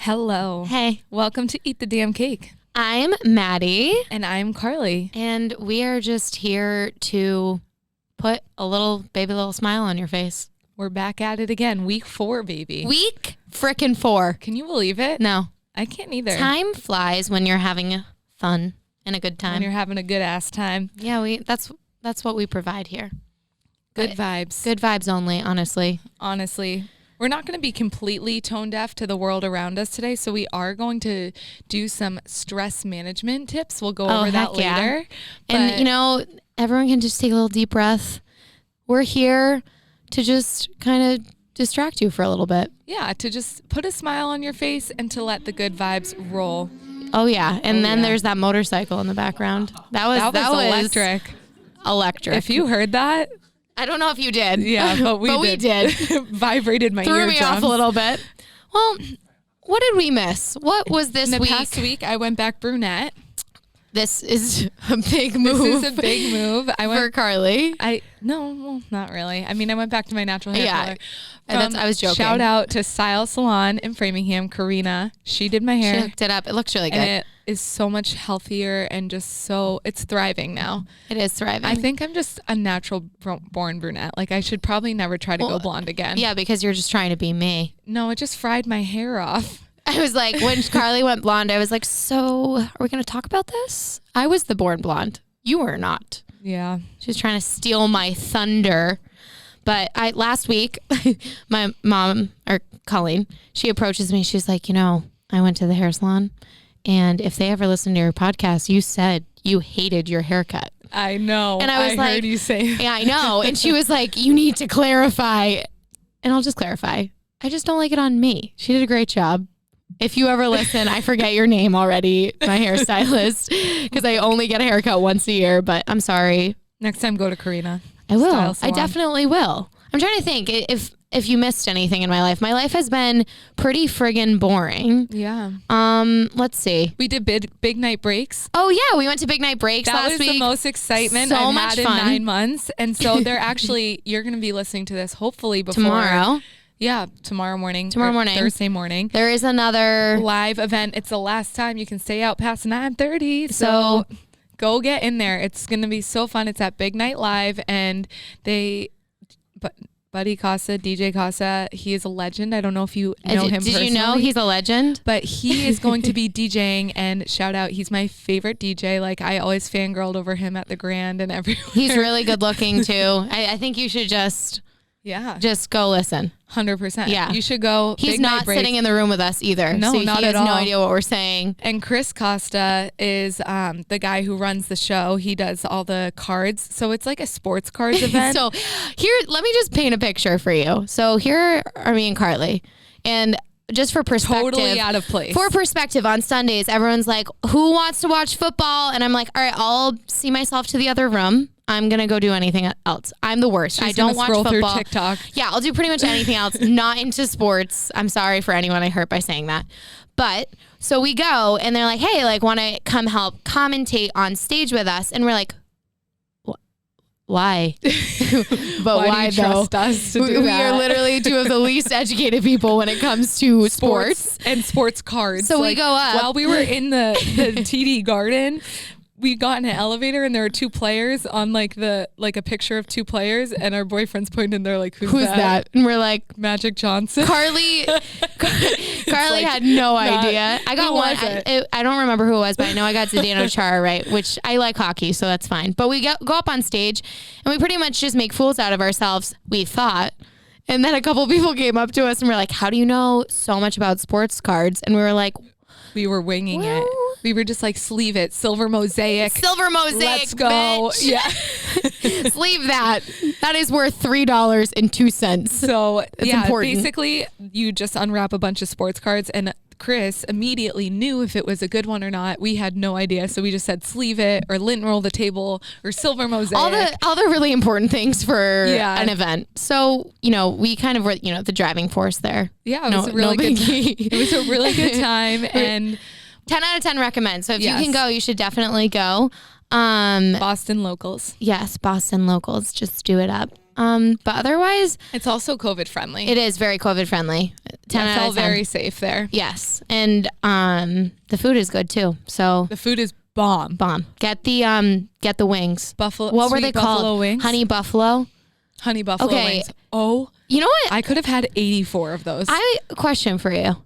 Hello. Hey. Welcome to Eat the Damn Cake. I'm Maddie. And I'm Carly. And we are just here to put a little smile on your face. We're back at it again. Week 4, baby. Week frickin' 4. Can you believe it? No. I can't either. Time flies when you're having fun and a good time. When you're having a good ass time. Yeah, that's what we provide here. Good vibes. Good vibes only, honestly. Honestly. We're not going to be completely tone deaf to the world around us today, so we are going to do some stress management tips. We'll go over that later. And, everyone can just take a little deep breath. We're here to just kind of distract you for a little bit. Yeah, to just put a smile on your face and to let the good vibes roll. Oh, yeah. And then there's that motorcycle in the background. That was electric. Electric. If you heard that. I don't know if you did. Yeah, but we did. Vibrated my eardrums. Threw me off a little bit. Well, what did we miss? What was this week? In the past week, I went back brunette. This is a big move. This is a big move. For Carly. No, not really. I mean, I went back to my natural hair color. I was joking. Shout out to Style Salon in Framingham, Karina. She did my hair. She hooked it up. It looks really good. And it is so much healthier and just it's thriving now. It is thriving. I think I'm just a natural born brunette. Like I should probably never try to go blonde again. Yeah, because you're just trying to be me. No, it just fried my hair off. I was like, when Carly went blonde, I was like, so are we going to talk about this? I was the born blonde. You were not. Yeah. She was trying to steal my thunder. But last week, my mom, or Colleen, she approaches me. She's like, I went to the hair salon. And if they ever listen to your podcast, you said you hated your haircut. I know. And I was like, heard you say. Yeah, I know. And she was like, you need to clarify. And I'll just clarify. I just don't like it on me. She did a great job. If you ever listen, I forget your name already, my hairstylist, because I only get a haircut once a year, but I'm sorry. Next time, go to Karina. I will. I definitely will. I'm trying to think if you missed anything in my life. My life has been pretty friggin' boring. Yeah. Let's see. We did big night breaks. Oh, yeah. We went to big night breaks last week. That was the most excitement I've had in 9 months. And so you're going to be listening to this hopefully before. Tomorrow. Yeah, tomorrow morning. Thursday morning. There is another live event. It's the last time you can stay out past 9:30. So go get in there. It's going to be so fun. It's at Big Night Live, and Buddy Casa, DJ Casa, he is a legend. I don't know if you know him personally. Did you know he's a legend? But he is going to be DJing, and shout out, he's my favorite DJ. Like, I always fangirled over him at the Grand and everywhere. He's really good looking, too. I think you should just go listen. 100%. Yeah. You should go. He's not sitting in the room with us either. No, so not he has at all. no idea what we're saying. And Chris Costa is the guy who runs the show. He does all the cards. So it's like a sports cards event. So here, let me just paint a picture for you. So here are me and Carly. And just for perspective. Totally out of place. For perspective, on Sundays, everyone's like, who wants to watch football? And I'm like, all right, I'll see myself to the other room. I'm going to go do anything else. I'm the worst. I don't watch football. Through TikTok. Yeah, I'll do pretty much anything else. Not into sports. I'm sorry for anyone I hurt by saying that. But so we go and they're like, hey, want to come help commentate on stage with us? And we're like, why? But why do you trust us to do we that? are literally two of the least educated people when it comes to sports and sports cards. So we go up. While we were in the TD Garden, we got in an elevator and there were 2 players on a picture of 2 players, and our boyfriends pointed and they're like, who's that? And we're like, Magic Johnson. Carly had no idea. I got one. I don't remember who it was, but I know I got Zdeno Chara right, which I like hockey, so that's fine. But we go up on stage and we pretty much just make fools out of ourselves, we thought. And then a couple people came up to us and were like, how do you know so much about sports cards? And we were like, we were winging it. We were just like, sleeve it. Silver mosaic. Let's go. Bitch. Yeah. Sleeve that. That is worth $3.02. So it's important. Basically you just unwrap a bunch of sports cards, and Chris immediately knew if it was a good one or not. We had no idea. So we just said sleeve it, or lint roll the table, or silver mosaic. All the really important things for an event. So, we kind of were, the driving force there. Yeah, it was a really good time. It was a really good time, and 10 out of 10 recommend. So if you can go, you should definitely go. Boston locals. Yes, Boston locals. Just do it up. But otherwise, It's also COVID friendly. it is very COVID friendly. 10 I out felt of 10. very safe there. Yes. And the food is good too. So The food is bomb. get the wings. Buffalo. What were sweet they buffalo called? Wings? Honey buffalo. Honey buffalo Okay. wings. Oh, You know what? I could have had 84 of those. Question for you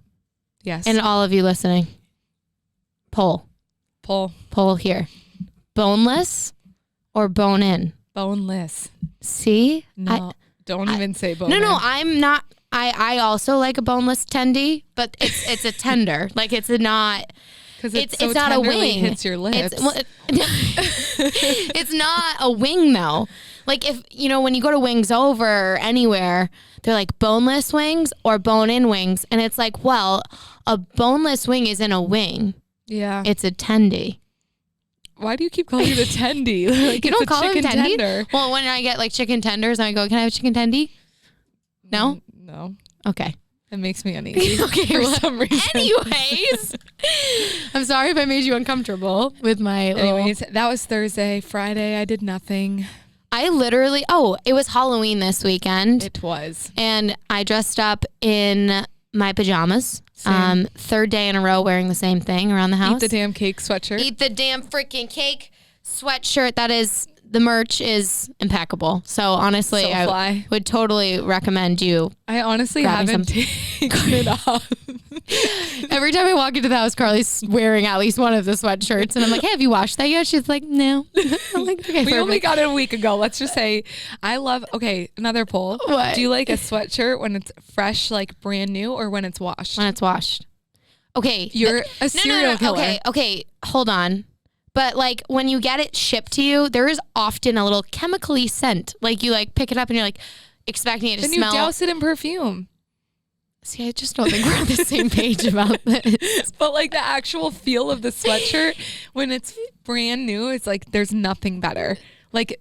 yes. and all of you listening. Poll here. Boneless or bone in? Boneless. See? No, don't even say bone. No, I'm not. I also like a boneless tendy, but it's a tender. Like it's not. Because It's so not a tenderly wing. hits your lips. It's not a wing though. Like if when you go to Wings Over or anywhere, they're like boneless wings or bone-in wings, and it's like, well, a boneless wing isn't a wing. Yeah. It's a tendy. Why do you keep calling it a tendy? Like You don't call them chicken tendy? tender. Well, when I get like chicken tenders, I go, "Can I have a chicken tendy?" No. No. Okay. It makes me uneasy. Okay. For some reason. Anyways, I'm sorry if I made you uncomfortable with my. Anyways, that was Thursday. Friday, I did nothing. I literally. It was Halloween this weekend. It was. And I dressed up in my pajamas. Same. Third day in a row wearing the same thing around the house. Eat the damn cake sweatshirt. Eat the damn freaking cake sweatshirt. That is, the merch is impeccable. So honestly, So I fly. would totally recommend you. I honestly grabbing haven't taken it off. Every time I walk into the house, Carly's wearing at least one of the sweatshirts. And I'm like, hey, have you washed that yet? She's like, no. I'm like, okay, We only perfect. got it a week ago. Let's just say another poll. What? Do you like a sweatshirt when it's fresh, like brand new, or when it's washed? When it's washed. Okay. You're a serial killer. Okay, hold on. But like when you get it shipped to you, there is often a little chemically scent. Like you like pick it up and you're like expecting it to Then smell. you douse it in perfume. See, I just don't think we're on the same page about this. But like the actual feel of the sweatshirt when it's brand new, it's like there's nothing better. Like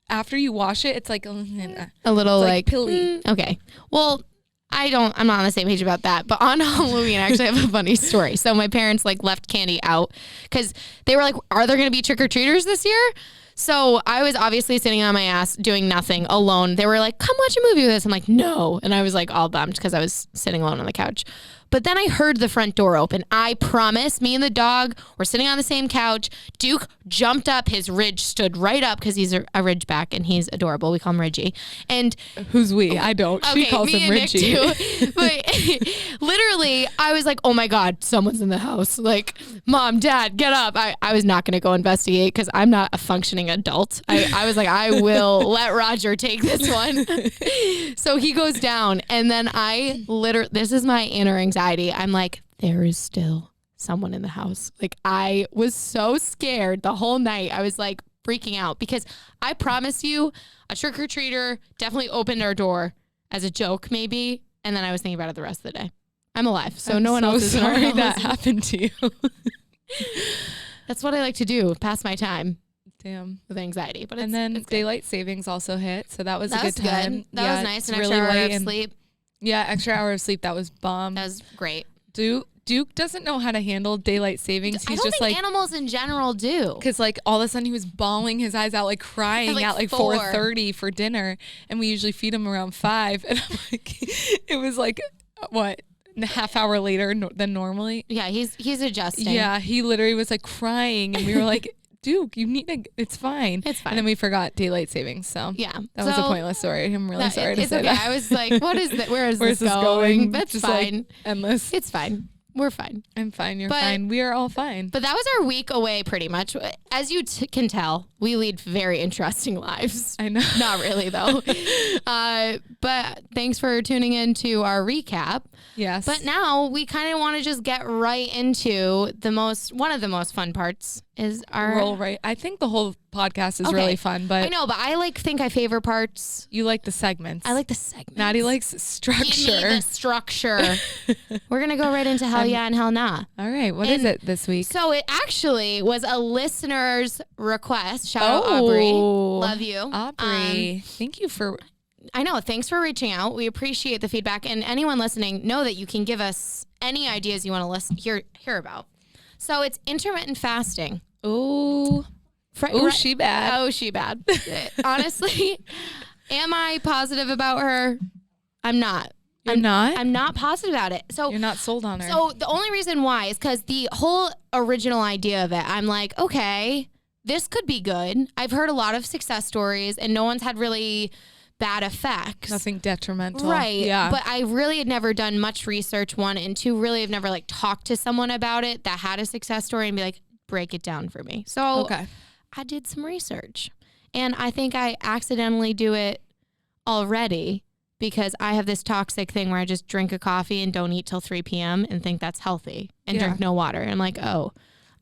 after you wash it, it's like A little It's like like pilly. Okay. Well, I'm not on the same page about that. But on Halloween, I actually have a funny story. So my parents like left candy out because they were like, are there going to be trick-or-treaters this year? So I was obviously sitting on my ass doing nothing alone. They were like, come watch a movie with us. I'm like, no. And I was like all bummed because I was sitting alone on the couch. But then I heard the front door open. I promise, me and the dog were sitting on the same couch. Duke jumped up. His Ridge stood right up because he's a Ridgeback and he's adorable. We call him Ridgie. And who's we? I don't. She calls me him and Nick Richie. too. But literally, I was like, oh my God, someone's in the house. Like, Mom, Dad, get up. I was not going to go investigate because I'm not a functioning adult. I was like, I will let Roger take this one. So he goes down. And then this is my inner anxiety. I'm like, there is still someone in the house. Like, I was so scared the whole night. I was like freaking out because I promise you, a trick-or-treater definitely opened our door as a joke, maybe. And then I was thinking about it the rest of the day. I'm alive, so no one else is in our sorry house. that happened to you. That's what I like to do, pass my time Damn. with anxiety. But And then it's good. daylight savings also hit, so that was That a was good time. good. That was nice. it's An extra hour late of and- sleep. Yeah, extra hour of sleep. That was bomb. That was great. Duke doesn't know how to handle daylight savings. I He's don't just think like, animals in general do. because like all of a sudden he was bawling his eyes out, like crying At, at like 4. 4:30 for dinner, and we usually feed him around 5. And I'm like, it was like what, a half hour later than normally. Yeah, he's adjusting. Yeah, he literally was like crying, and we were like, Duke, you need to. It's fine. It's fine. And then we forgot daylight savings. So Yeah. that was a pointless story. I'm really sorry to it's say okay. that. I was like, what is that? Where is Where's this this going? That's Just fine. like endless. It's fine. We're fine. I'm fine. You're But- fine. We are all fine. But that was our week away pretty much. As you can tell, we lead very interesting lives. I know. Not really, though. But thanks for tuning in to our recap. Yes. But now we kind of want to just get right into one of the most fun parts is our roll right. I think the whole podcast is Okay. really fun, but I know, but I think I favor parts. you like the segments. I like the segments. Maddie likes Give structure. me the structure. We're gonna go right into hell yeah and hell nah. All right. What is And it this week? So it actually was a listener's request. Shout out Aubrey. Love you. Aubrey. Thank you for. I know. Thanks for reaching out. We appreciate the feedback. And anyone listening, know that you can give us any ideas you want to hear about. So it's intermittent fasting. Ooh. Ooh, she bad. Oh, she bad. Honestly, Am I positive about her? I'm not. I'm not positive about it. So you're not sold on her. So the only reason why is because the whole original idea of it, I'm like, okay, this could be good. I've heard a lot of success stories and no one's had really bad effects. Nothing detrimental. Right. Yeah. But I really had never done much research, one, and two, really have never like talked to someone about it that had a success story and be like, break it down for me. So I did some research and I think I accidentally do it already because I have this toxic thing where I just drink a coffee and don't eat till 3 p.m. and think that's healthy and drink no water. And I'm like, oh,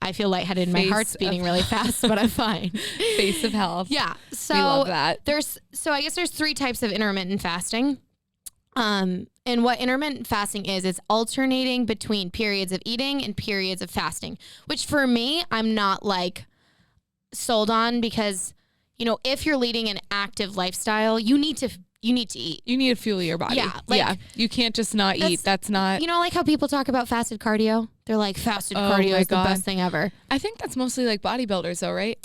I feel lightheaded and my heart's beating really fast, but I'm fine. Face of health. Yeah. So we love that. I guess there's 3 types of intermittent fasting. And what intermittent fasting is, it's alternating between periods of eating and periods of fasting, which for me, I'm not like sold on because, you know, if you're leading an active lifestyle, you need to eat. You need to fuel your body. Yeah. You can't just not eat. That's not. You know, like how people talk about fasted cardio? They're like, fasted cardio is the best thing ever. I think that's mostly like bodybuilders though, right?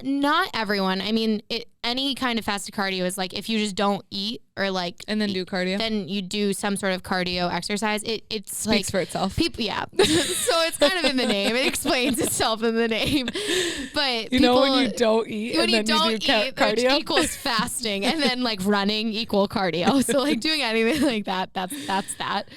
Not everyone. I mean, any kind of fasted cardio is like if you just don't eat or like and then do cardio. Then you do some sort of cardio exercise. It speaks like, for itself. People, yeah. So it's kind of in the name. It explains itself in the name. But you know when you don't eat when and then you do cardio, which equals fasting, and then like running equal cardio. So like doing anything like that, that's that.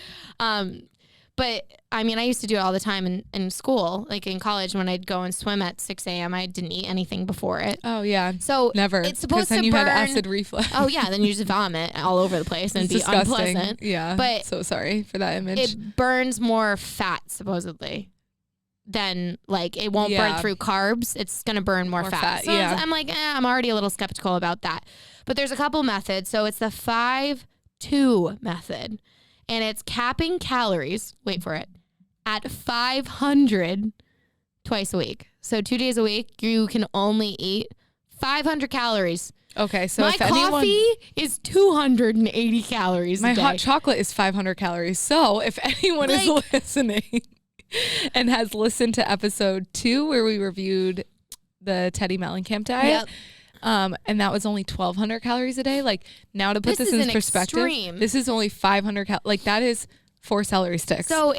But I mean, I used to do it all the time in school, like in college when I'd go and swim at 6 a.m. I didn't eat anything before it. Oh yeah. So never. It's supposed to then you burn. had acid reflux. Oh yeah. Then you just vomit all over the place and it's be disgusting. Unpleasant. Yeah. But so sorry for that image. It burns more fat supposedly than like it won't burn through carbs. It's going to burn more fat. So I'm like, I'm already a little skeptical about that. But there's a couple methods. So it's the 5-2 method and it's capping calories. Wait for it. At 500 twice a week. So 2 days a week, you can only eat 500 calories. Okay, so my if coffee is 280 calories my a day. hot chocolate is 500 calories. So if anyone is listening and has listened to episode 2 where we reviewed the Teddy Mellencamp diet, and that was only 1,200 calories a day. Like now to put this in perspective, extreme. This is only 500 like that is 4 celery sticks. So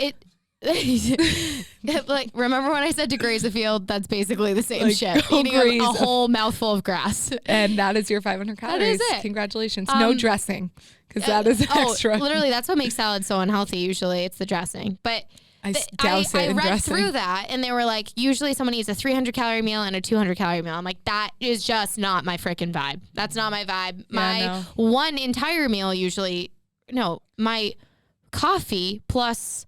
like remember when I said to graze a field, that's basically the same shit. Eating a whole mouthful of grass. And that is your 500 calories. That is it. Congratulations. No dressing because that is extra. Literally, that's what makes salad so unhealthy usually. It's the dressing. But I read dressing. Through that and they were like, usually someone eats a 300 calorie meal and a 200 calorie meal. I'm like, that is just not my freaking vibe. That's not my vibe. One entire meal my coffee plus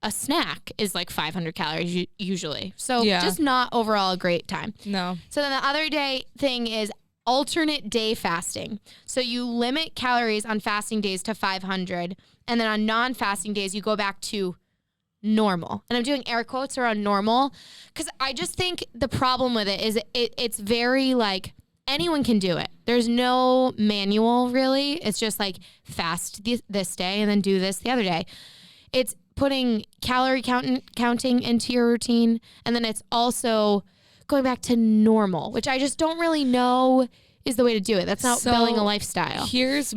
a snack is like 500 calories usually. So just not overall a great time. No. So then the other day thing is alternate day fasting. So you limit calories on fasting days to 500 and then on non-fasting days you go back to normal. And I'm doing air quotes around normal because I just think the problem with it is it's very like anyone can do it. There's no manual really. It's just like fast this day and then do this the other day. It's putting calorie counting into your routine. And then it's also going back to normal, which I just don't really know is the way to do it. That's not building a lifestyle. Here's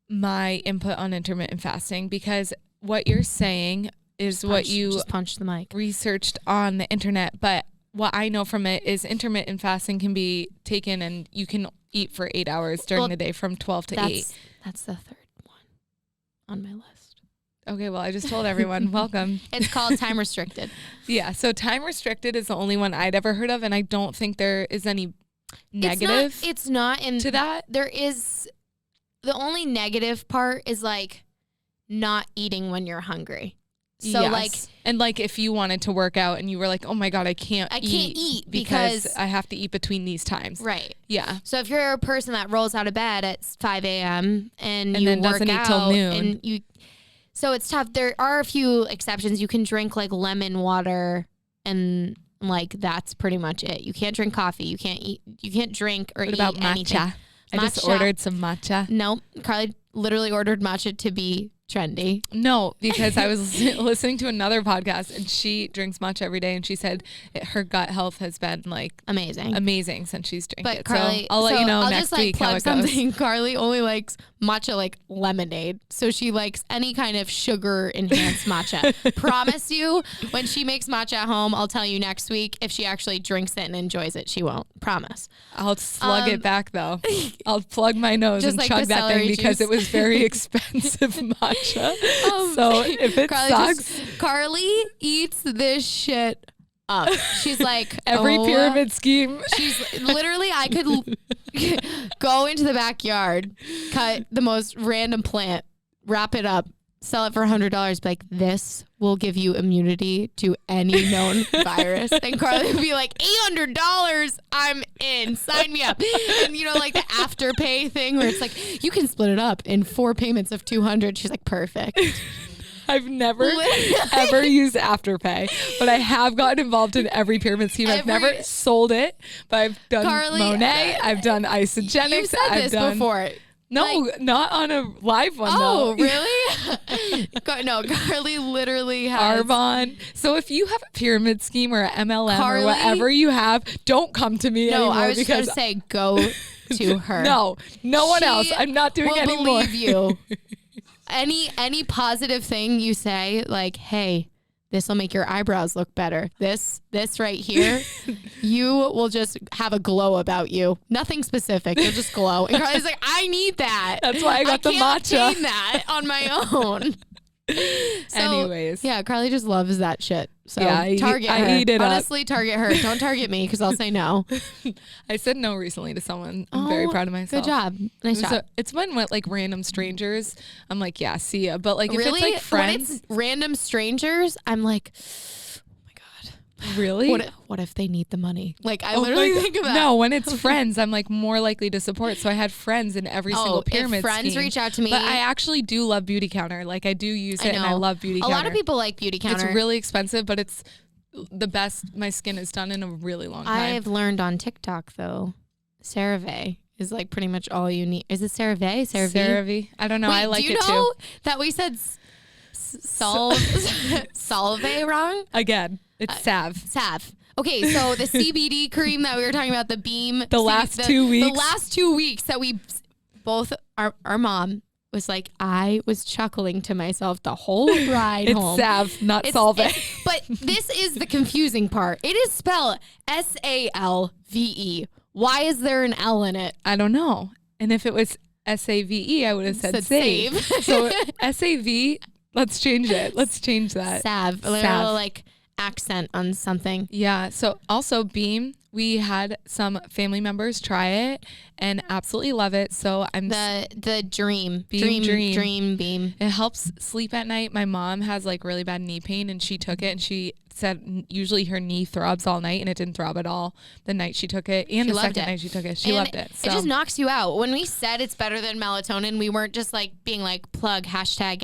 my input on intermittent fasting because what you're saying is what you just punched the mic. Researched on the internet. But what I know from it is intermittent fasting can be taken and you can eat for 8 hours during the day from 12 to 8. That's the third one on my list. Okay, well, I just told everyone, welcome. It's called time restricted. Yeah, so time restricted is the only one I'd ever heard of, and I don't think there is any negative it's not to that. There is, the only negative part is like not eating when you're hungry. So and like if you wanted to work out and you were like, oh my God, I can't eat because I have to eat between these times. Right. Yeah. So if you're a person that rolls out of bed at 5 a.m. and you then work doesn't out eat till noon. and so it's tough. There are a few exceptions. You can drink like lemon water and like that's pretty much it. You can't drink coffee. You can't drink or eat about matcha? Anything. I just ordered some matcha. No, Carly literally ordered matcha to be trendy. No, because I was listening to another podcast and she drinks matcha every day and she said her gut health has been like amazing since she's drinking it. Carly, so I'll let you know I'll next just, like, week how plug it goes. something. Carly only likes matcha like lemonade. So she likes any kind of sugar enhanced matcha. Promise you, when she makes matcha at home, I'll tell you next week if she actually drinks it and enjoys it. She won't. Promise. I'll slug it back though. I'll plug my nose and like chug that thing because it was very expensive matcha. So if it sucks. Carly eats this shit up. She's like every pyramid scheme. She's literally, I could go into the backyard, cut the most random plant, wrap it up, sell it for $100. Be like, this will give you immunity to any known virus. And Carly would be like, $800. I'm in. Sign me up. And you know, like the afterpay thing where it's like, you can split it up in 4 payments of $200. She's like, perfect. I've never ever used Afterpay, but I have gotten involved in every pyramid scheme. I've never sold it, but I've done Monet. I've done Isogenics. You've said this before. No, like, not on a live one, though. Oh, really? No, Carly literally has. Arbonne. So if you have a pyramid scheme or an MLM or whatever you have, don't come to me anymore. No, I was just going to say go to her. No one else. I'm not doing it anymore. Believe you. Any positive thing you say, like, hey, this will make your eyebrows look better. This right here, you will just have a glow about you. Nothing specific. You'll just glow. And Carly's like, I need that. That's why I got the matcha. I can't obtain that on my own. So, anyways. Yeah, Carly just loves that shit. So yeah, target her. I eat it Honestly, target her. Don't target me because I'll say no. I said no recently to someone. I'm very proud of myself. Good job. Nice job. It's when like random strangers, I'm like, yeah, see ya. But like if really? it's like friends. When it's random strangers, I'm like, oh my God. Really? What if they need the money? Like I literally think of that. No, when it's friends, I'm like more likely to support. So I had friends in every single pyramid if friends scheme. reach out to me. But I actually do love Beauty Counter. Like I do use it and I love Beauty Counter. A lot of people like Beauty Counter. It's really expensive, but it's the best my skin has done in a really long time. I've learned on TikTok though, CeraVe is like pretty much all you need. Is it CeraVe? CeraVe? I don't know. Wait, I like it too. Do you know that we said Solvay wrong? Again, it's Salve. Salve. Okay, so the CBD cream that we were talking about, the Beam. The last 2 weeks. The last 2 weeks that we both, our mom was like, I was chuckling to myself the whole ride home. It's Salve, not Solvay. But this is the confusing part. It is spelled SALVE. Why is there an L in it? I don't know. And if it was SAVE, I would have said save. So SAV, let's change it. Let's change that. Salve. A little like accent on something. Yeah. So also Beam, we had some family members try it and absolutely love it. So I'm the dream Beam. It helps sleep at night. My mom has like really bad knee pain and she took it and she said usually her knee throbs all night and it didn't throb at all the night she took it and the second night she took it. She loved it. So. It just knocks you out. When we said it's better than melatonin, we weren't just like being like plug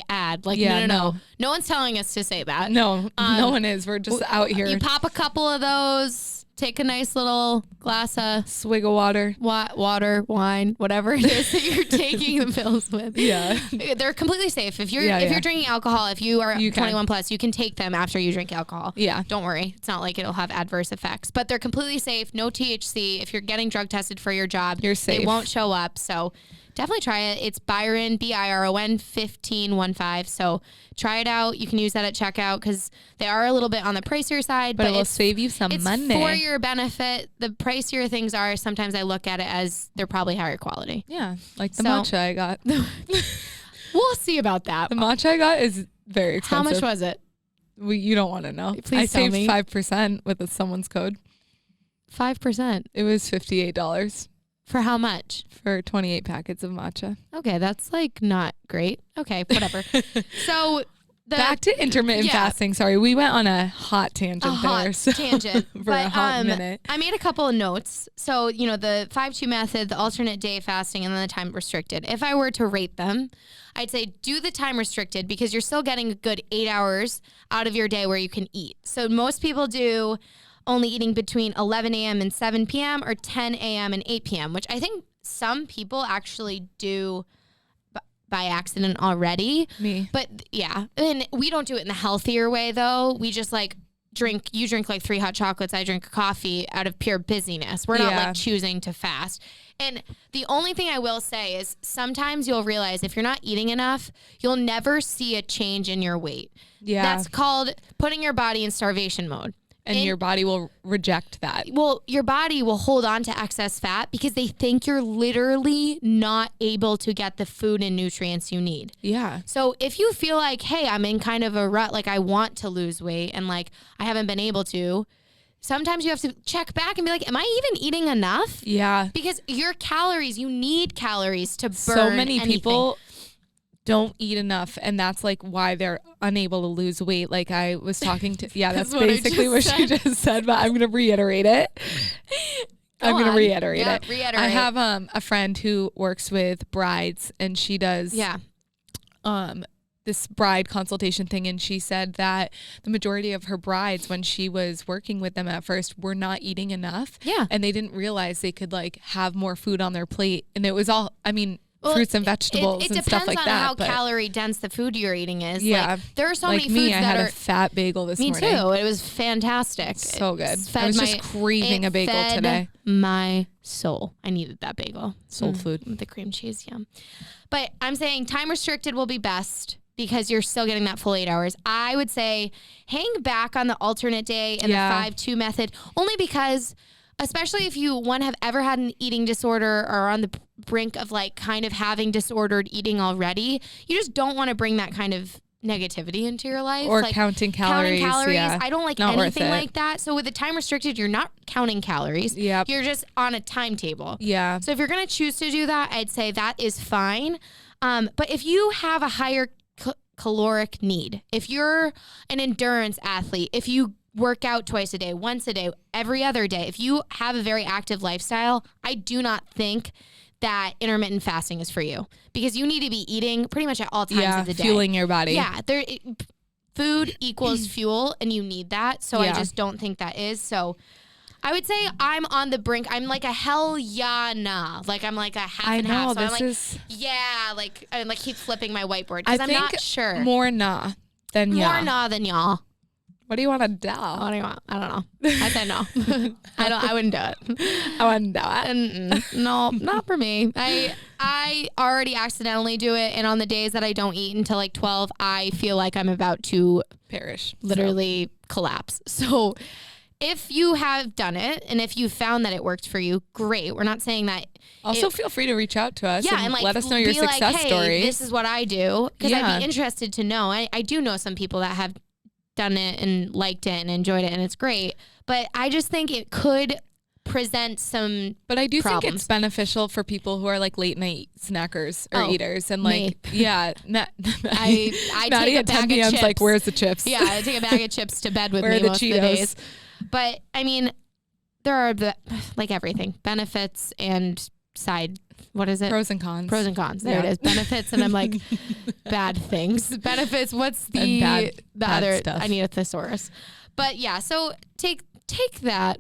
#ad. Like no. No one's telling us to say that. No, no one is. We're just out here. You pop a couple of those. Take a nice little glass of swig of water, wine, whatever it is that you're taking the pills with. Yeah, they're completely safe. If you're you're drinking alcohol, if you are 21 plus, you can take them after you drink alcohol. Yeah, don't worry. It's not like it'll have adverse effects, but they're completely safe. No THC. If you're getting drug tested for your job, you're safe. They won't show up. So definitely try it. It's Byron, BIRON 1515. So try it out. You can use that at checkout because they are a little bit on the pricier side, but it will save you some money. It's for your benefit. The pricier things are, sometimes I look at it as they're probably higher quality. Yeah, like the matcha I got. We'll see about that. The matcha I got is very expensive. How much was it? You don't want to know. Please I saved 5% with someone's code. 5%? It was $58. For how much? For 28 packets of matcha. Okay, that's like not great. Okay, whatever. So back to intermittent fasting. Sorry, we went on a hot tangent for a hot minute. I made a couple of notes. So, the 5-2 method, the alternate day fasting, and then the time restricted. If I were to rate them, I'd say do the time restricted because you're still getting a good 8 hours out of your day where you can eat. So most people do only eating between 11 a.m. and 7 p.m. or 10 a.m. and 8 p.m., which I think some people actually do by accident already. Me. But yeah, and we don't do it in the healthier way though. We just like you drink like 3 hot chocolates, I drink coffee out of pure busyness. We're not like choosing to fast. And the only thing I will say is sometimes you'll realize if you're not eating enough, you'll never see a change in your weight. Yeah. That's called putting your body in starvation mode. And your body will reject that. Well, your body will hold on to excess fat because they think you're literally not able to get the food and nutrients you need. Yeah. So if you feel like, hey, I'm in kind of a rut, like I want to lose weight and like I haven't been able to, sometimes you have to check back and be like, am I even eating enough? Yeah. Because your calories, you need calories to burn so many anything. People don't eat enough, and that's like why they're unable to lose weight. Like I was talking to that's basically what she just said, but I'm gonna reiterate it. I'm gonna reiterate it. I have a friend who works with brides, and she does this bride consultation thing, and she said that the majority of her brides, when she was working with them at first, were not eating enough. Yeah. And they didn't realize they could like have more food on their plate, and it was all fruits and vegetables and stuff like that. It depends on how calorie dense the food you're eating is. Yeah. Like, there are so like many foods I had a fat bagel this morning. Me too. It was fantastic. So good. I was just craving a bagel today. My soul. I needed that bagel. Soul food. With the cream cheese, yum. But I'm saying time restricted will be best because you're still getting that full 8 hours. I would say hang back on the alternate day and the 5-2 method, only because especially if you, have ever had an eating disorder or are on the brink of like kind of having disordered eating already, you just don't want to bring that kind of negativity into your life. Or like counting calories. Yeah. I don't like anything like that. So with the time restricted, you're not counting calories. Yep. You're just on a timetable. Yeah. So if you're going to choose to do that, I'd say that is fine. But if you have a higher caloric need, if you're an endurance athlete, if you work out twice a day, once a day, every other day, if you have a very active lifestyle, I do not think that intermittent fasting is for you because you need to be eating pretty much at all times of the day. Fueling your body. Yeah. Food equals fuel and you need that. So I just don't think that is. So I would say I'm on the brink. I'm like a hell yeah nah. Like I'm like a half and half. So I'm like, I'm like keep flipping my whiteboard because I'm not sure. More nah than yeah. More nah than y'all. What do you want to do? What do you want? I don't know. I said no. I wouldn't do it. I wouldn't do it. No, not for me. I already accidentally do it, and on the days that I don't eat until like 12, I feel like I'm about to perish, literally collapse. So if you have done it and if you found that it worked for you, great. We're not saying that. Also, feel free to reach out to us and like, let us know your success stories. This is what I do, because I'd be interested to know. I do know some people that have done it and liked it and enjoyed it, and it's great. But I just think it could present some But I do problems. think it's beneficial for people who are like late night snackers or eaters. And like, I Maddie take a at 10 bag of p.m. chips. like, where's the chips? Yeah, I take a bag of chips to bed with Where me are the most Cheetos? of the days. But I mean, there are like everything, benefits and side. What is it? Pros and cons. Pros and cons. There it is. Benefits, and I'm like, bad things. Benefits. What's the other stuff. I need a thesaurus. But yeah, so take that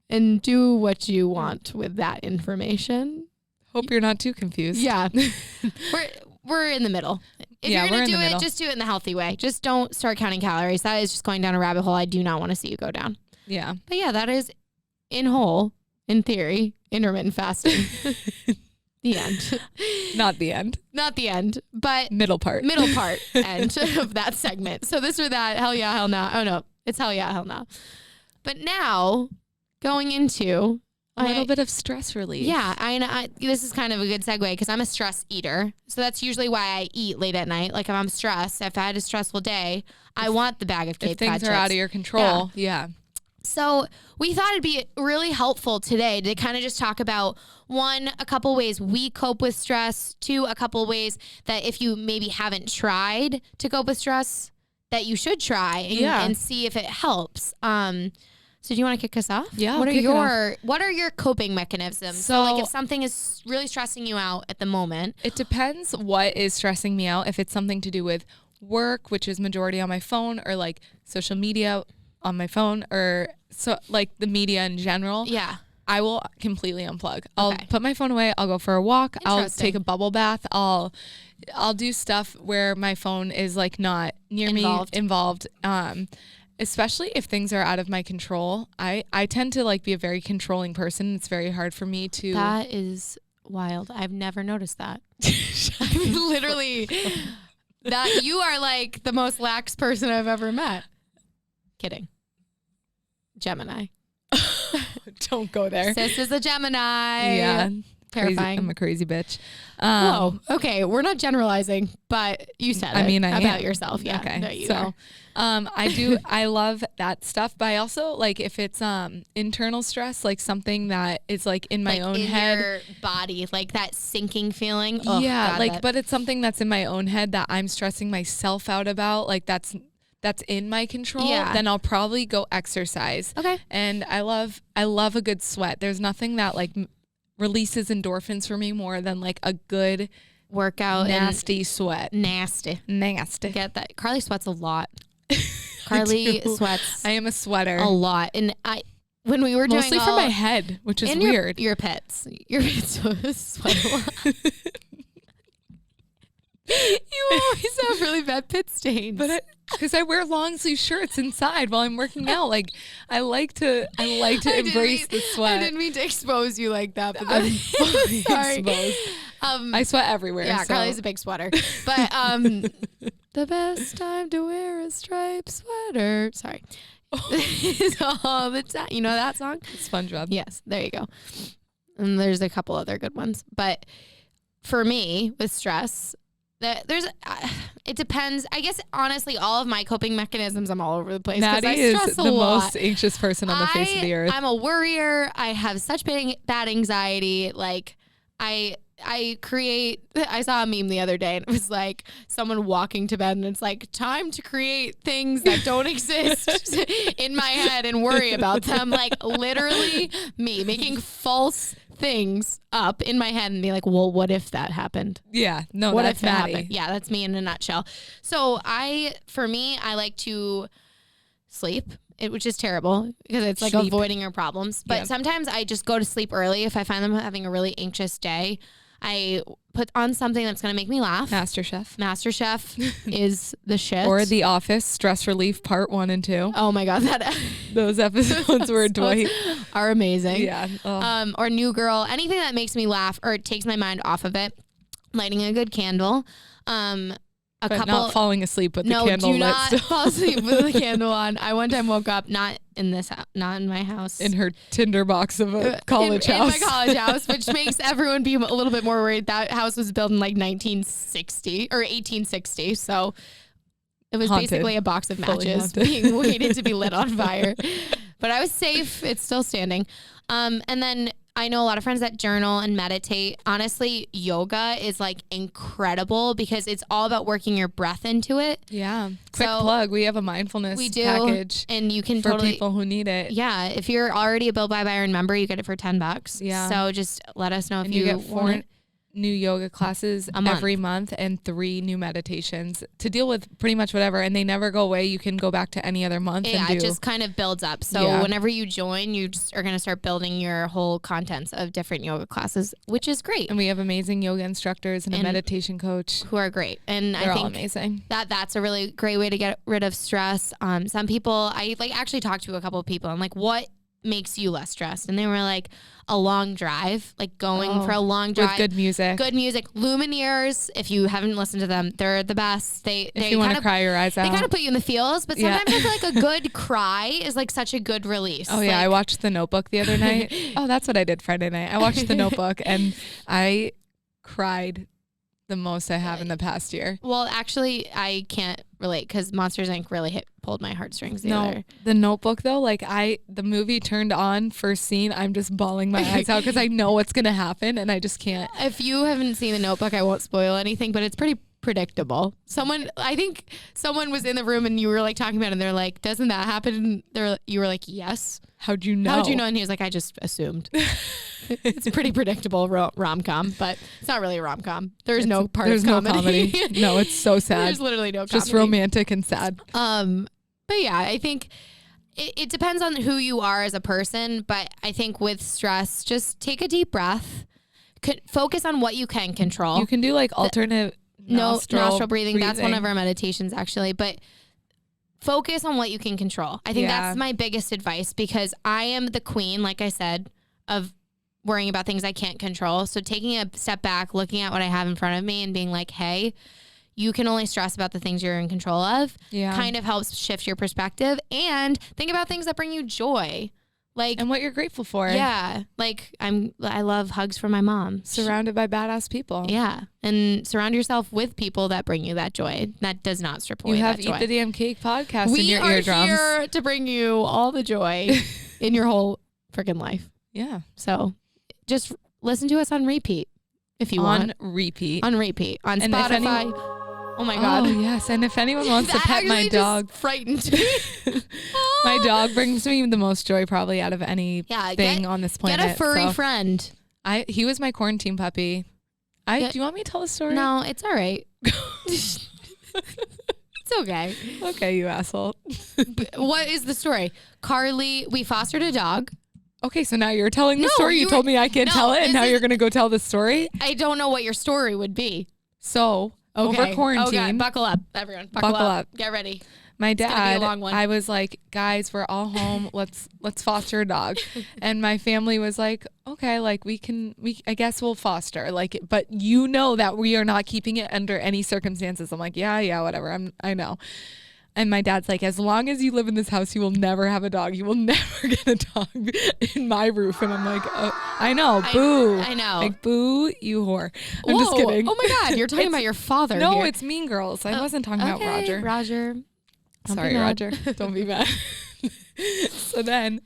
and do what you want with that information. Hope you're not too confused. Yeah. we're in the middle. If you're going to do it, just do it in the healthy way. Just don't start counting calories. That is just going down a rabbit hole I do not want to see you go down. Yeah. But yeah, that is in theory, intermittent fasting. The end. Not the end. Not the end, but middle part end of that segment. So this or that, hell yeah, hell nah. Oh no, it's hell yeah, hell nah. But now going into a little bit of stress relief. Yeah, I this is kind of a good segue because I'm a stress eater. So that's usually why I eat late at night. Like if I'm stressed, if I had a stressful day, I want the bag of Cape Cod chips. If things are out of your control, yeah. So we thought it'd be really helpful today to kind of just talk about, one, a couple ways we cope with stress, two, a couple ways that if you maybe haven't tried to cope with stress, that you should try and see if it helps. So do you want to kick us off? Yeah. What are your coping mechanisms? So like if something is really stressing you out at the moment. It depends what is stressing me out. If it's something to do with work, which is majority on my phone, or like social media on my phone, or so like the media in general. Yeah. I will completely unplug. I'll put my phone away. I'll go for a walk. I'll take a bubble bath. I'll do stuff where my phone is like not near me involved. Especially if things are out of my control. I tend to like be a very controlling person. It's very hard for me to. That is wild. I've never noticed that. I mean, literally, that you are like the most lax person I've ever met. Kidding. Gemini. Don't go there. Sis is a Gemini. Yeah. Terrifying. Crazy. I'm a crazy bitch. Whoa. Okay. We're not generalizing, but you said about yourself. Yeah. Okay. No, you so, I love that stuff, but I also like if it's internal stress, like something that is like in my own head, your body, like that sinking feeling. Oh, yeah. God, but it's something that's in my own head that I'm stressing myself out about. Like that's in my control. Yeah. Then I'll probably go exercise. Okay. And I love a good sweat. There's nothing that like releases endorphins for me more than like a good workout, nasty sweat. Nasty. Get that. Carly sweats a lot. Carly sweats. I am a sweater. A lot. And when we were doing mostly for my head, which is weird. Your pits sweat a lot. You always have really bad pit stains. But because I wear long sleeve shirts inside while I'm working out, like I like to embrace the sweat. I didn't mean to expose you like that, but I'm fully exposed. I sweat everywhere. Yeah, so. Carly's a big sweater. But the best time to wear a striped sweater. Sorry. All the time. You know that song? SpongeBob. Yes, there you go. And there's a couple other good ones. But for me, with stress, it depends. I guess honestly, all of my coping mechanisms, I'm all over the place. Maddie is the most anxious person on the face of the earth. I'm a worrier. I have such bad anxiety. Like I saw a meme the other day and it was like someone walking to bed and it's like time to create things that don't exist in my head and worry about them. Like literally me making false things up in my head and be like, well, what if that happened? Yeah. No, what that's if that Maddie. happened? Yeah, that's me in a nutshell. So for me, I like to sleep. Which is terrible because it's like avoiding your problems. But sometimes I just go to sleep early. If I find them having a really anxious day, I put on something that's going to make me laugh. MasterChef is the shit. Or The Office, Stress Relief Part 1 and 2. Oh my God. Those episodes where Dwight are amazing. Yeah. Oh. Or New Girl, anything that makes me laugh or it takes my mind off of it. Lighting a good candle. Not falling asleep with the candle lit. No, do not fall asleep with the candle on. I one time woke up not in my house. In her tinder box of a college house. In my college house, which makes everyone be a little bit more worried. That house was built in like 1960 or 1860. So it was basically a box of matches being waited to be lit on fire. But I was safe. It's still standing. And then I know a lot of friends that journal and meditate. Honestly, yoga is like incredible because it's all about working your breath into it. Yeah. Quick plug. We have a mindfulness package. And you can for people who need it. Yeah. If you're already a Bill by Byron member, you get it for $10. Yeah. So just let us know if you get 4 new yoga classes every month and 3 new meditations to deal with pretty much whatever, and they never go away. You can go back to any other month and do. It just kind of builds up. So whenever you join, you just are going to start building your whole contents of different yoga classes, which is great. And we have amazing yoga instructors and a meditation coach who are great. And they're all amazing. That's a really great way to get rid of stress. Some people, I actually talked to a couple of people. I'm like, what makes you less stressed? And they were like, a long drive, like going for a long drive with good music. Lumineers, if you haven't listened to them, they're the best. If you want to cry your eyes out, they kind of put you in the feels, but sometimes I feel like a good cry is like such a good release. Oh yeah, I watched The Notebook the other night. Oh, that's what I did Friday night. I watched The Notebook and I cried the most I have in the past year. Well, actually, I can't relate because Monsters, Inc. really pulled my heartstrings. The Notebook though, like the movie turned on first scene, I'm just bawling my eyes out because I know what's gonna happen and I just can't. If you haven't seen The Notebook, I won't spoil anything, but it's pretty predictable. I think someone was in the room and you were like talking about it and they're like, doesn't that happen? And you were like, yes. How'd you know? And he was like, I just assumed. It's a pretty predictable rom-com, but it's not really a rom-com. There's no comedy. No comedy. No, it's so sad. There's literally no comedy. Just romantic and sad. But yeah, I think it depends on who you are as a person, but I think with stress, just take a deep breath. Focus on what you can control. You can do like alternate nostril breathing. That's one of our meditations actually, but focus on what you can control. I think that's my biggest advice, because I am the queen, like I said, of worrying about things I can't control. So taking a step back, looking at what I have in front of me and being like, hey, you can only stress about the things you're in control of, kind of helps shift your perspective, and think about things that bring you joy. Like, and what you're grateful for. Yeah. Like I love hugs from my mom. Surrounded by badass people. Yeah. And surround yourself with people that bring you that joy. That does not strip away that joy. You have Eat the Damn Cake podcast in your eardrums. We are here to bring you all the joy in your whole freaking life. Yeah. So just listen to us on repeat if you want. On repeat. On Spotify. Oh my God. Oh, yes. And if anyone wants to pet my dog. Frightened me. My dog brings me the most joy probably out of anything on this planet. Get a furry friend. He was my quarantine puppy. Do you want me to tell the story? No, it's all right. It's okay. Okay, you asshole. What is the story? Carly, we fostered a dog. Okay, so now you're telling the story. You told me I can't tell it, and now you're going to go tell the story? I don't know what your story would be. So, over quarantine. Okay, buckle up, everyone. Buckle up. Get ready. My dad, I was like, guys, we're all home. Let's foster a dog. And my family was like, okay, like I guess we'll foster. Like, but you know that we are not keeping it under any circumstances. I'm like, yeah, whatever. I know. And my dad's like, as long as you live in this house, you will never have a dog. You will never get a dog in my roof. And I'm like, I know, boo. I know. Like, boo, you whore. I'm just kidding. Oh my God, you're talking about your father. No, here. It's Mean Girls. I wasn't talking about Roger. Roger. Sorry, Roger. Don't be mad. So then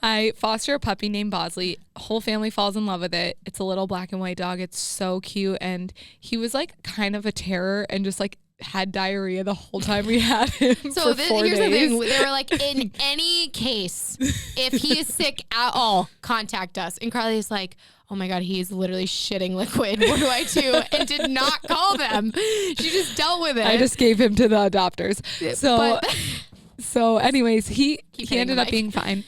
I foster a puppy named Bosley. Whole family falls in love with it. It's a little black and white dog. It's so cute. And he was like kind of a terror and just like had diarrhea the whole time we had him for 4 days. Here's the thing. They were like, in any case, if he is sick at all, contact us. And Carly's like, oh my God, he's literally shitting liquid. What do I do? And did not call them. She just dealt with it. I just gave him to the adopters. So anyways, he ended up being fine.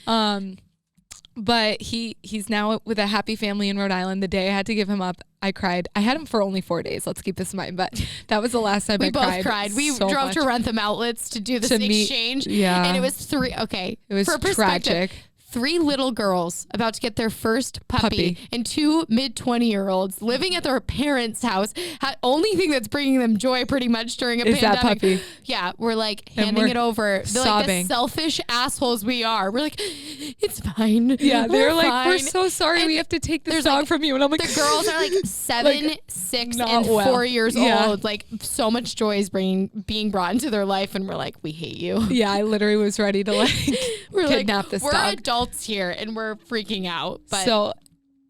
But he's now with a happy family in Rhode Island. The day I had to give him up, I cried. I had him for only 4 days. Let's keep this in mind. But that was the last time I cried. We both cried. We drove to Rentham Outlets to do this exchange. Yeah. And it was 3. Okay. It was tragic. 3 little girls about to get their first puppy. And 2 mid-20-year-olds living at their parents' house. Only thing that's bringing them joy pretty much during a pandemic. That puppy. Yeah, we're like handing it over. They're sobbing. like the selfish assholes we are. We're like, it's fine. Yeah, they're like, we're so sorry we have to take this dog from you. And I'm like, the girls are like 7, 6, and 4 years old. Like, so much joy is being brought into their life, and we're like, we hate you. Yeah, I literally was ready to kidnap this dog. We're adults here and we're freaking out. But so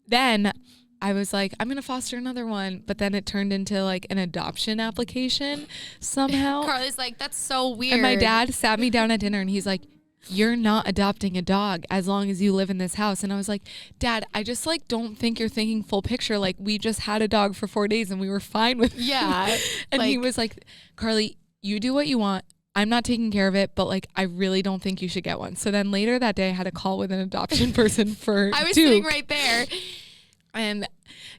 then I was like, I'm gonna foster another one, but then it turned into like an adoption application somehow. Carly's like, that's so weird. And my dad sat me down at dinner and he's like, you're not adopting a dog as long as you live in this house. And I was like, Dad, I just like don't think you're thinking full picture. Like, we just had a dog for 4 days and we were fine with it. Yeah. And he was like, Carly, you do what you want. I'm not taking care of it, but like, I really don't think you should get one. So then later that day I had a call with an adoption person for I was Duke. sitting right there. And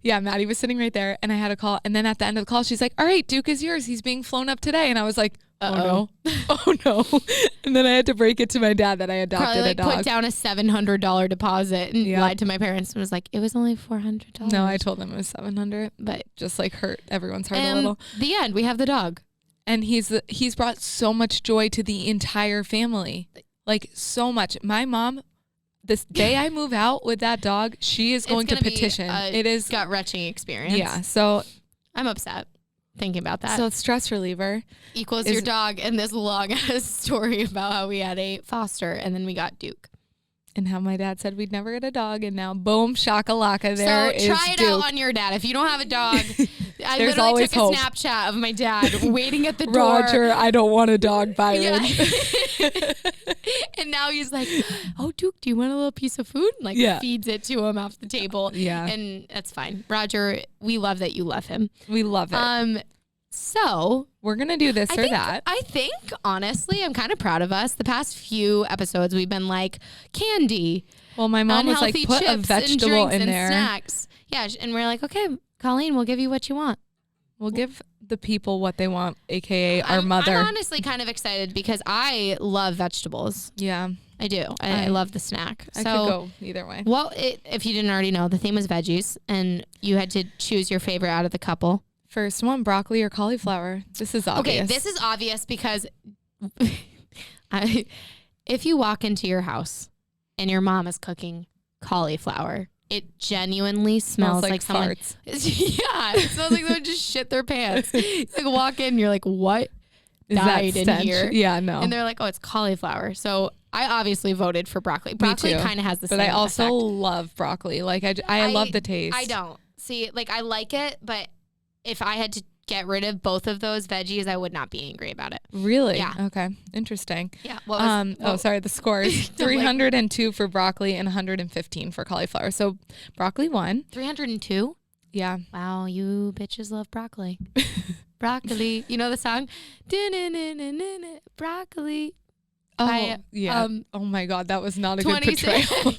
yeah, Maddie was sitting right there and I had a call. And then at the end of the call, she's like, all right, Duke is yours. He's being flown up today. And I was like, oh no. Oh no. And then I had to break it to my dad that I adopted a dog. Put down a $700 deposit and lied to my parents and was like, it was only $400. No, I told them it was $700, but just like hurt everyone's heart a little. The end, we have the dog. And he's brought so much joy to the entire family. Like, so much. My mom, this day I move out with that dog, she is going to petition. It is gut-wrenching experience. Yeah. So I'm upset thinking about that. So stress reliever equals your dog and this long ass story about how we had a foster and then we got Duke. And how my dad said we'd never get a dog, and now boom, shakalaka, there is Duke. So try it out on your dad. If you don't have a dog, I There's literally took hope. a Snapchat of my dad waiting at the door. Roger, I don't want a dog, Byron. Yeah. And now he's like, oh, Duke, do you want a little piece of food? Like, feeds it to him off the table. Yeah. And that's fine. Roger, we love that you love him. We love it. So we're going to do this or that. I think, honestly, I'm kind of proud of us. The past few episodes, we've been like candy. Well, my mom was like, put a vegetable in there. Snacks. Yeah. And we're like, okay, Colleen, we'll give you what you want. We'll give the people what they want, AKA our mother. I'm honestly kind of excited because I love vegetables. Yeah. I do. I love the snack. I could go either way. Well, if you didn't already know, the theme was veggies, and you had to choose your favorite out of the couple. First one, broccoli or cauliflower. This is obvious. Okay, this is obvious because if you walk into your house and your mom is cooking cauliflower, it genuinely smells like someone. Farts. Yeah, it smells like someone just shit their pants. You like walk in, you're like, what died in here? Yeah, no. And they're like, oh, it's cauliflower. So I obviously voted for broccoli. Broccoli kind of has the same But I also effect. love broccoli. Like I love the taste. I don't. See, like I like it, but if I had to get rid of both of those veggies, I would not be angry about it. Really? Yeah. Okay. Interesting. Yeah. Sorry. The scores: 302 for broccoli and 115 for cauliflower. So broccoli won. 302. Yeah. Wow, you bitches love broccoli. Broccoli. You know the song? Broccoli. Oh, yeah. Oh my God, that was not a good portrayal.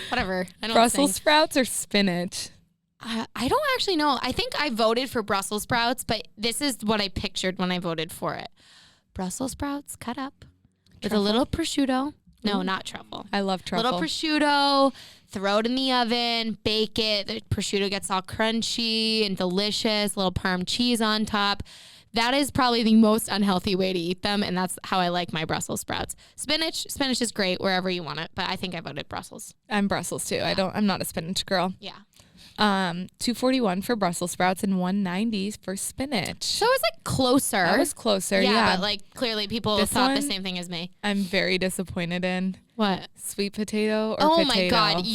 Whatever. I don't Brussels sprouts or spinach? I don't actually know. I think I voted for Brussels sprouts, but this is what I pictured when I voted for it. Brussels sprouts cut up with a little prosciutto. No, not truffle. I love truffle. Little prosciutto, throw it in the oven, bake it. The prosciutto gets all crunchy and delicious, little Parm cheese on top. That is probably the most unhealthy way to eat them, and that's how I like my Brussels sprouts. Spinach is great wherever you want it, but I think I voted Brussels. I'm Brussels too. Yeah. I'm not a spinach girl. Yeah. 241 for Brussels sprouts and 190 for spinach. So it was like closer. That was closer, yeah. But like clearly people thought the same thing as me. I'm very disappointed in. What? Sweet potato or potato? Oh my God.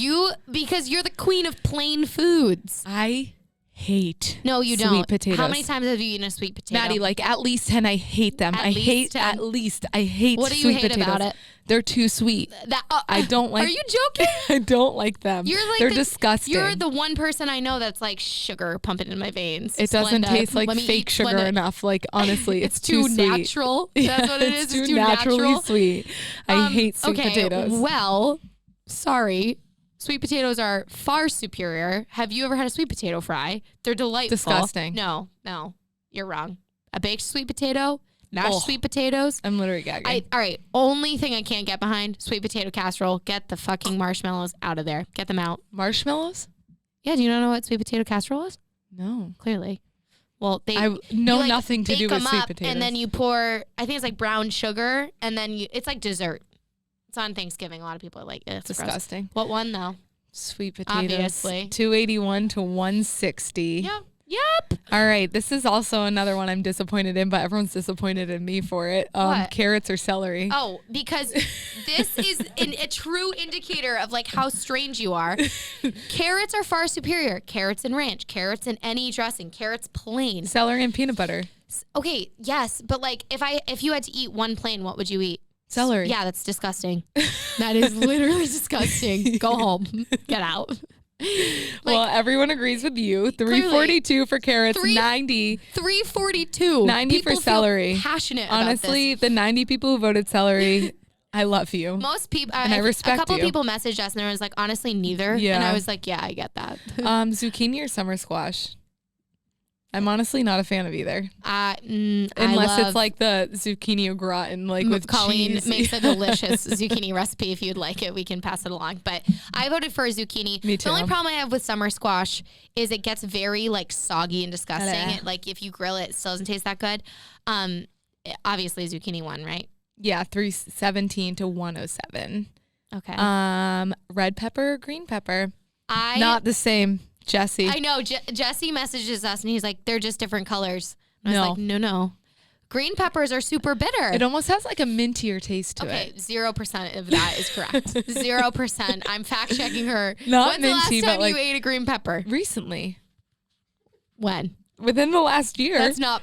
Because you're the queen of plain foods. I hate No, you sweet don't. potatoes. How many times have you eaten a sweet potato? Maddie, like at least 10. I hate them. I hate 10? At least. I hate What do sweet you hate potatoes. about it? They're too sweet. I don't like. Are you joking? I don't like them. They're disgusting. You're the one person I know that's like sugar pumping in my veins. It doesn't taste like fake sugar enough. Like honestly, it's too sweet. Natural. That's what it is. It's too naturally sweet. I hate sweet okay, potatoes. Well, sorry. Sweet potatoes are far superior. Have you ever had a sweet potato fry? They're delightful. Disgusting. No, you're wrong. A baked sweet potato, mashed sweet potatoes. I'm literally gagging. All right, only thing I can't get behind, sweet potato casserole. Get the fucking marshmallows out of there. Get them out. Marshmallows? Yeah, do you not know what sweet potato casserole is? No. Clearly. Well, I know nothing to do with sweet potatoes. And then you pour, I think it's like brown sugar, and then it's like dessert. It's on Thanksgiving. A lot of people are like, it's disgusting. Gross. What one though? Sweet potatoes. Obviously. 281 to 160. Yep. All right. This is also another one I'm disappointed in, but everyone's disappointed in me for it. What? Carrots or celery. Oh, because this is a true indicator of like how strange you are. Carrots are far superior. Carrots and ranch, carrots in any dressing, carrots plain. Celery and peanut butter. Okay, yes, but like if you had to eat one plain, what would you eat? Celery. Yeah, that's disgusting. That is literally disgusting. Go home. Get out. Well, everyone agrees with you. 342 for carrots, 90. 342. 90 people for celery. Feel passionate Honestly, about this. The 90 people who voted celery, I love you. Most people, and I respect a couple you. people messaged us and there was like, honestly, neither. Yeah. And I was like, yeah, I get that. Zucchini or summer squash? I'm honestly not a fan of either. Unless it's like the zucchini au gratin, like with Colleen cheese. makes a delicious zucchini recipe. If you'd like it, we can pass it along. But I voted for a zucchini. Me too. The only problem I have with summer squash is it gets very like soggy and disgusting. Like if you grill it, it still doesn't taste that good. Obviously zucchini won, right? Yeah, 317 to 107. Okay. Red pepper or green pepper? Not the same. Jesse. I know. Jesse messages us and he's like, they're just different colors. And I was like, no. Green peppers are super bitter. It almost has like a mintier taste to it. Okay, 0% of that is correct. 0%. I'm fact checking her. Not When's minty, the last time but you ate a green pepper? Recently. When? Within the last year. That's not.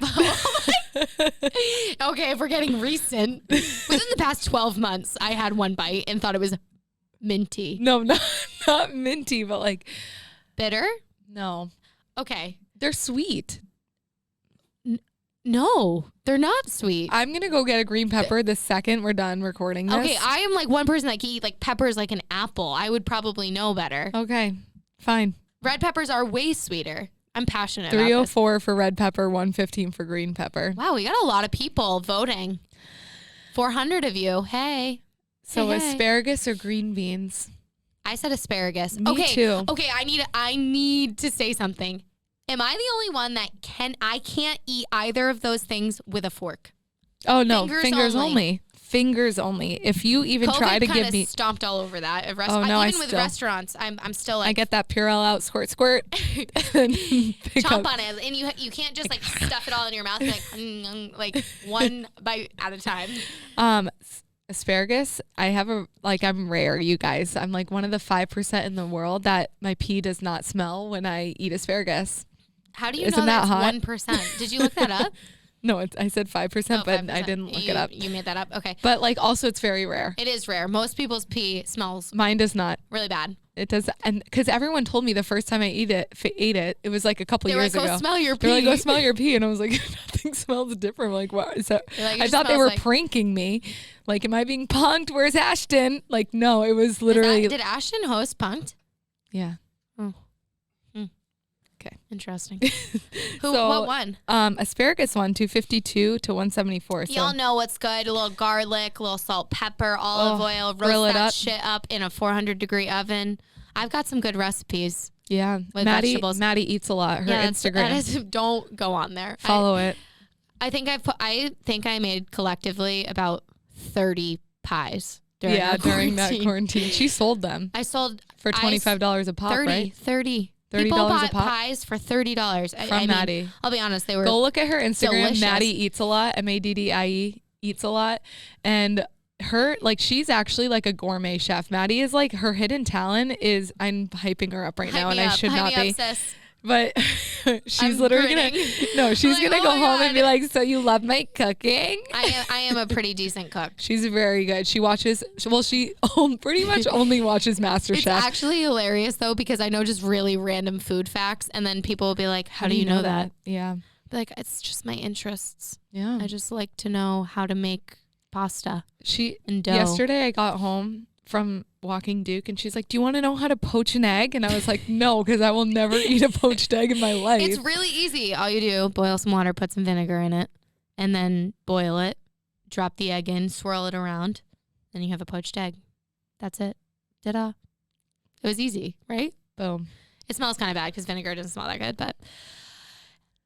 Okay, if we're getting recent. Within the past 12 months, I had one bite and thought it was minty. No, not minty, but like. Bitter? No. Okay. They're sweet. No, they're not sweet. I'm going to go get a green pepper the second we're done recording this. Okay, I am like one person that can eat like peppers like an apple. I would probably know better. Okay, fine. Red peppers are way sweeter. I'm passionate about this. 304 for red pepper, 115 for green pepper. Wow, we got a lot of people voting. 400 of you. Hey. So hey. asparagus or green beans? I said asparagus. Me too. Okay, I need to say something. Am I the only one that I can't eat either of those things with a fork? Oh no, fingers only. Fingers only. If you even COVID try to give me stomped all over that. Oh no, even with restaurants, I'm still like I get that Purell out, squirt, squirt. chomp on it, and you can't just like stuff it all in your mouth like one bite at a time. Asparagus, I'm rare, you guys. I'm like one of the 5% in the world that my pee does not smell when I eat asparagus. How do you know that's hot? 1%? Did you look that up? No, I said 5%, but 5%. I didn't look it up. You made that up? Okay. But like also it's very rare. It is rare. Most people's pee smells Mine does not. Really bad. It does, and because everyone told me the first time I ate it was like a couple years ago. Go smell your pee. They're like, go smell your pee, and I was like, nothing smells different. I'm like, what? So I thought they were pranking me. Like, am I being punked? Where's Ashton? Like, no, it was literally. Did Ashton host Punked? Yeah. Oh. Okay. Interesting. What won? Asparagus won 252 to 174. So. Y'all know what's good. A little garlic, a little salt, pepper, olive oil. Roast that shit up in a 400-degree oven. I've got some good recipes. Yeah. With Maddie vegetables. eats a lot. Her Instagram. Don't go on there. Follow it. I think I made collectively about 30 pies. During that quarantine. She sold them. I sold for $25 a pop, 30, right? $30 People bought a pop? Pies for $30. From Maddie. I'll be honest, they were Go look at her Instagram. Delicious. Maddie eats a lot. Maddie eats a lot. And her, like, she's actually like a gourmet chef. Maddie is like, her hidden talent is, I'm hyping her up right now, and I should not be. But she's literally she's going to go home and be like, so you love my cooking? I am a pretty decent cook. She's very good. She watches, she pretty much only watches MasterChef. It's actually hilarious though, because I know just really random food facts, and then people will be like, how do you know that? Yeah. Like, it's just my interests. Yeah. I just like to know how to make pasta and dough. Yesterday I got home from walking Duke, and she's like, do you want to know how to poach an egg? And I was like, no, because I will never eat a poached egg in my life. It's really easy. All you do, boil some water, put some vinegar in it, and then boil it, drop the egg in, swirl it around, then you have a poached egg. That's it. Ta-da. It was easy, right? Boom. It smells kind of bad because vinegar doesn't smell that good, but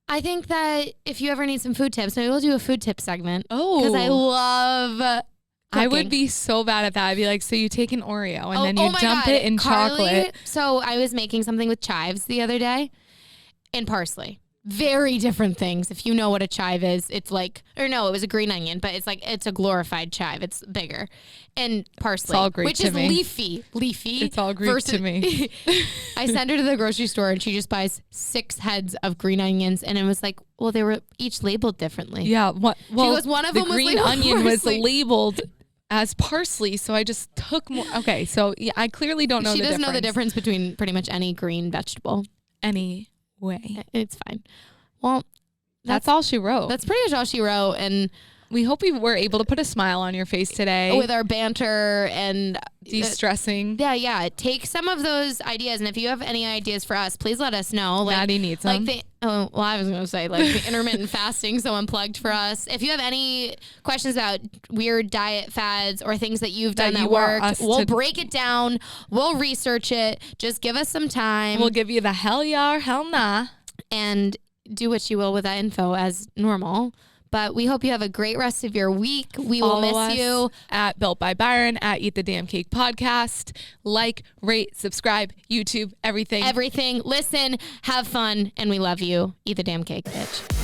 I think that if you ever need some food tips, maybe we'll do a food tip segment. Oh. Because I love cooking. I would be so bad at that. I'd be like, so you take an Oreo and then you dump it in chocolate. So I was making something with chives the other day and parsley. Very different things. If you know what a chive is, it's like, or no, it was a green onion, but it's a glorified chive. It's bigger. And parsley, it's all Greek which to is me. Leafy. It's all Greek to me. I send her to the grocery store and she just buys 6 heads of green onions, and it was like, well, they were each labeled differently. Yeah. Well, she goes, one of them was green onion parsley. was labeled as parsley, so I just took more. Okay, so yeah, I clearly don't know the difference. She doesn't know the difference between pretty much any green vegetable. Any way. It's fine. Well, that's all she wrote. That's pretty much all she wrote, and we hope we were able to put a smile on your face today with our banter and de-stressing. Yeah. Take some of those ideas, and if you have any ideas for us, please let us know. Like, Maddie needs them. I was going to say like the intermittent fasting, so unplugged for us. If you have any questions about weird diet fads or things that you've done that worked, we'll break it down. We'll research it. Just give us some time. We'll give you the hell yeah or hell nah. And do what you will with that info as normal. But we hope you have a great rest of your week. We will miss you. At Built by Byron, at Eat the Damn Cake Podcast. Like, rate, subscribe, YouTube, everything. Everything. Listen, have fun, and we love you. Eat the damn cake, bitch.